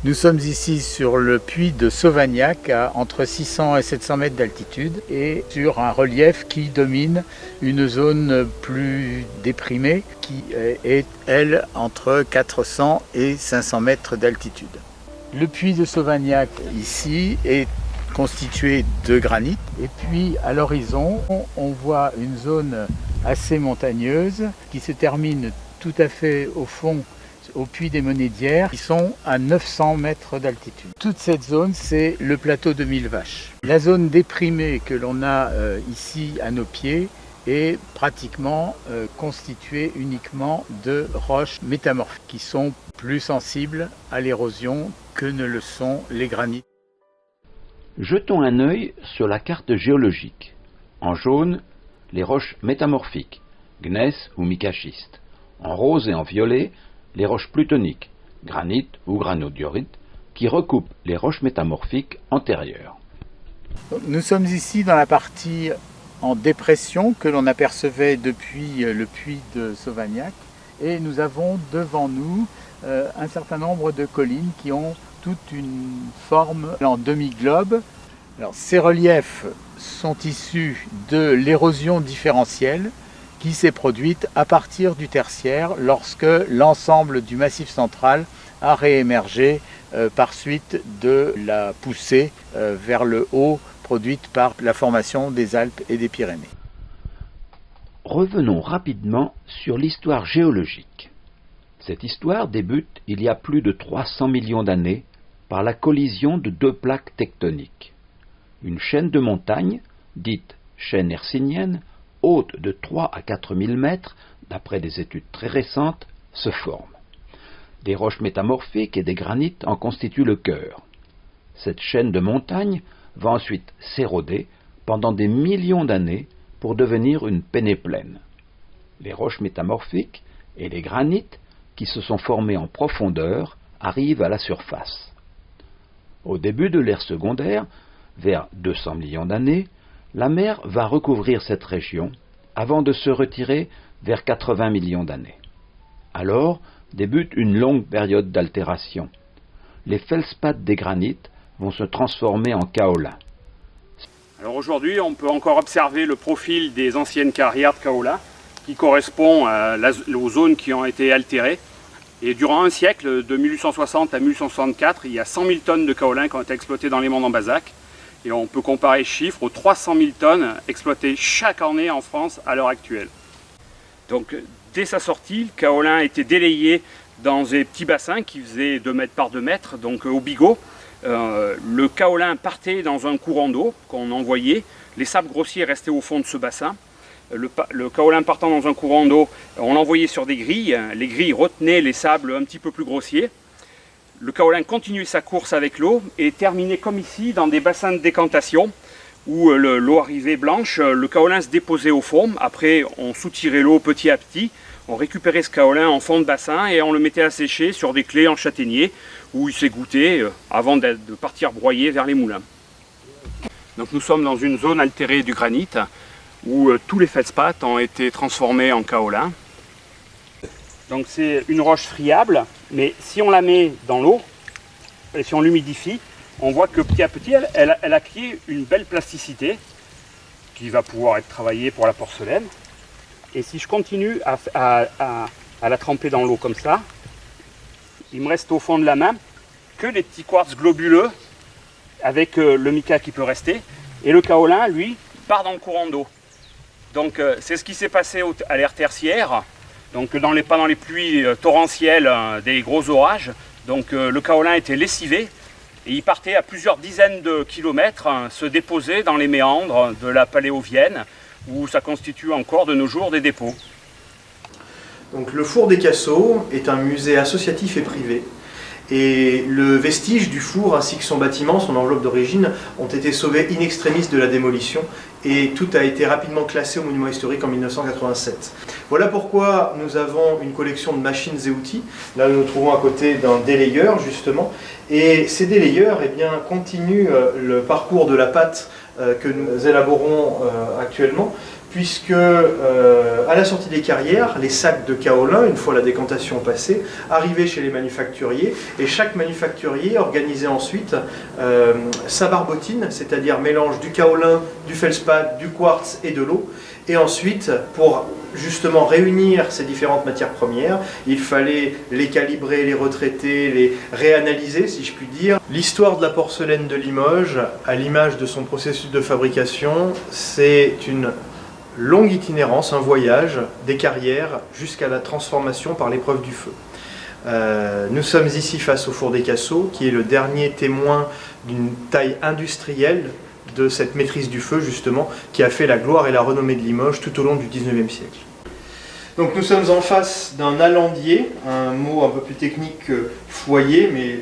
Nous sommes ici sur le puits de Sauvagnac à entre 600 et 700 mètres d'altitude et sur un relief qui domine une zone plus déprimée qui est, elle, entre 400 et 500 mètres d'altitude. Le puits de Sauvagnac ici est constitué de granit et puis à l'horizon on voit une zone assez montagneuse qui se termine tout à fait au fond au puits des Monédières qui sont à 900 mètres d'altitude. Toute cette zone, c'est le plateau de Mille Vaches. La zone déprimée que l'on a ici à nos pieds est pratiquement constituée uniquement de roches métamorphiques qui sont plus sensibles à l'érosion que ne le sont les granits. Jetons un œil sur la carte géologique. En jaune, les roches métamorphiques, gneiss ou micaschiste. En rose et en violet, les roches plutoniques, granit ou granodiorite, qui recoupent les roches métamorphiques antérieures. Nous sommes ici dans la partie en dépression que l'on apercevait depuis le puits de Sauvagnac et nous avons devant nous un certain nombre de collines qui ont toute une forme en demi-globe. Alors, ces reliefs sont issus de l'érosion différentielle qui s'est produite à partir du tertiaire lorsque l'ensemble du massif central a réémergé par suite de la poussée vers le haut produite par la formation des Alpes et des Pyrénées. Revenons rapidement sur l'histoire géologique. Cette histoire débute il y a plus de 300 millions d'années par la collision de deux plaques tectoniques. Une chaîne de montagnes, dite chaîne hercynienne, haute de 3 à 4 000 mètres, d'après des études très récentes, se forme. Des roches métamorphiques et des granites en constituent le cœur. Cette chaîne de montagnes va ensuite s'éroder pendant des millions d'années pour devenir une pénéplaine. Les roches métamorphiques et les granites qui se sont formés en profondeur arrivent à la surface. Au début de l'ère secondaire, vers 200 millions d'années, la mer va recouvrir cette région avant de se retirer vers 80 millions d'années. Alors débute une longue période d'altération. Les feldspaths des granites vont se transformer en kaolins. Alors aujourd'hui, on peut encore observer le profil des anciennes carrières de kaolins qui correspond aux zones qui ont été altérées. Et durant un siècle, de 1860 à 1864, il y a 100 000 tonnes de kaolins qui ont été exploitées dans les monts d'Ambazac. Et on peut comparer ce chiffre aux 300 000 tonnes exploitées chaque année en France à l'heure actuelle. Donc dès sa sortie, le kaolin était délayé dans des petits bassins qui faisaient 2 mètres par 2 mètres, donc au bigot. Le kaolin partait dans un courant d'eau qu'on envoyait, les sables grossiers restaient au fond de ce bassin. Le kaolin partant dans un courant d'eau, on l'envoyait sur des grilles, les grilles retenaient les sables un petit peu plus grossiers. Le kaolin continuait sa course avec l'eau et terminait comme ici dans des bassins de décantation où l'eau arrivait blanche, le kaolin se déposait au fond, après on soutirait l'eau petit à petit, on récupérait ce kaolin en fond de bassin et on le mettait à sécher sur des claies en châtaignier où il s'égouttait avant de partir broyer vers les moulins. Donc nous sommes dans une zone altérée du granit où tous les feldspaths ont été transformés en kaolin. Donc c'est une roche friable, mais si on la met dans l'eau, et si on l'humidifie, on voit que petit à petit, elle a créé une belle plasticité qui va pouvoir être travaillée pour la porcelaine. Et si je continue à la tremper dans l'eau comme ça, il me reste au fond de la main que les petits quartz globuleux avec le mica qui peut rester. Et le kaolin, lui, part dans le courant d'eau. Donc c'est ce qui s'est passé à l'ère tertiaire. Donc pas dans les pluies torrentielles des gros orages. Donc le kaolin était lessivé et il partait à plusieurs dizaines de kilomètres se déposer dans les méandres de la Paléovienne où ça constitue encore de nos jours des dépôts. Donc le four des Casseaux est un musée associatif et privé. Et le vestige du four ainsi que son bâtiment, son enveloppe d'origine, ont été sauvés in extremis de la démolition et tout a été rapidement classé au monument historique en 1987. Voilà pourquoi nous avons une collection de machines et outils. Là nous nous trouvons à côté d'un délayeur justement et ces délayeurs continuent le parcours de la pâte que nous élaborons actuellement puisque à la sortie des carrières, les sacs de kaolin, une fois la décantation passée, arrivaient chez les manufacturiers, et chaque manufacturier organisait ensuite sa barbotine, c'est-à-dire mélange du kaolin, du feldspath, du quartz et de l'eau. Et ensuite, pour justement réunir ces différentes matières premières, il fallait les calibrer, les retraiter, les réanalyser, si je puis dire. L'histoire de la porcelaine de Limoges, à l'image de son processus de fabrication, c'est une longue itinérance, un voyage des carrières jusqu'à la transformation par l'épreuve du feu. Nous sommes ici face au four des Cassots, qui est le dernier témoin d'une taille industrielle de cette maîtrise du feu, justement, qui a fait la gloire et la renommée de Limoges tout au long du XIXe siècle. Donc nous sommes en face d'un alandier, un mot un peu plus technique que foyer, mais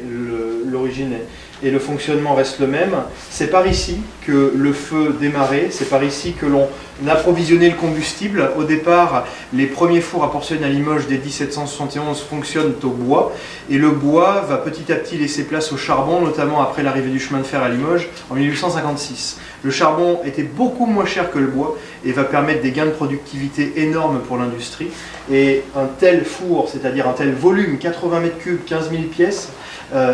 l'origine et le fonctionnement restent le même. C'est par ici que le feu démarrait, c'est par ici que l'on approvisionnait le combustible. Au départ, les premiers fours à porcelaine à Limoges dès 1771 fonctionnent au bois, et le bois va petit à petit laisser place au charbon, notamment après l'arrivée du chemin de fer à Limoges en 1856. Le charbon était beaucoup moins cher que le bois et va permettre des gains de productivité énormes pour l'industrie. Et un tel four, c'est-à-dire un tel volume, 80 mètres cubes, 15 000 pièces,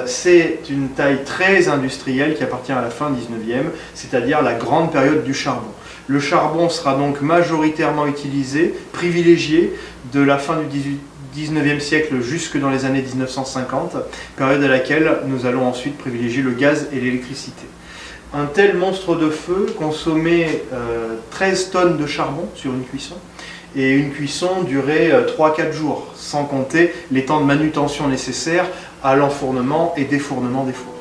c'est une taille très industrielle qui appartient à la fin 19e, c'est-à-dire la grande période du charbon. Le charbon sera donc majoritairement utilisé, privilégié, de la fin du 19e siècle jusque dans les années 1950, période à laquelle nous allons ensuite privilégier le gaz et l'électricité. Un tel monstre de feu consommait 13 tonnes de charbon sur une cuisson, et une cuisson durait 3-4 jours, sans compter les temps de manutention nécessaires à l'enfournement et défournement des fours.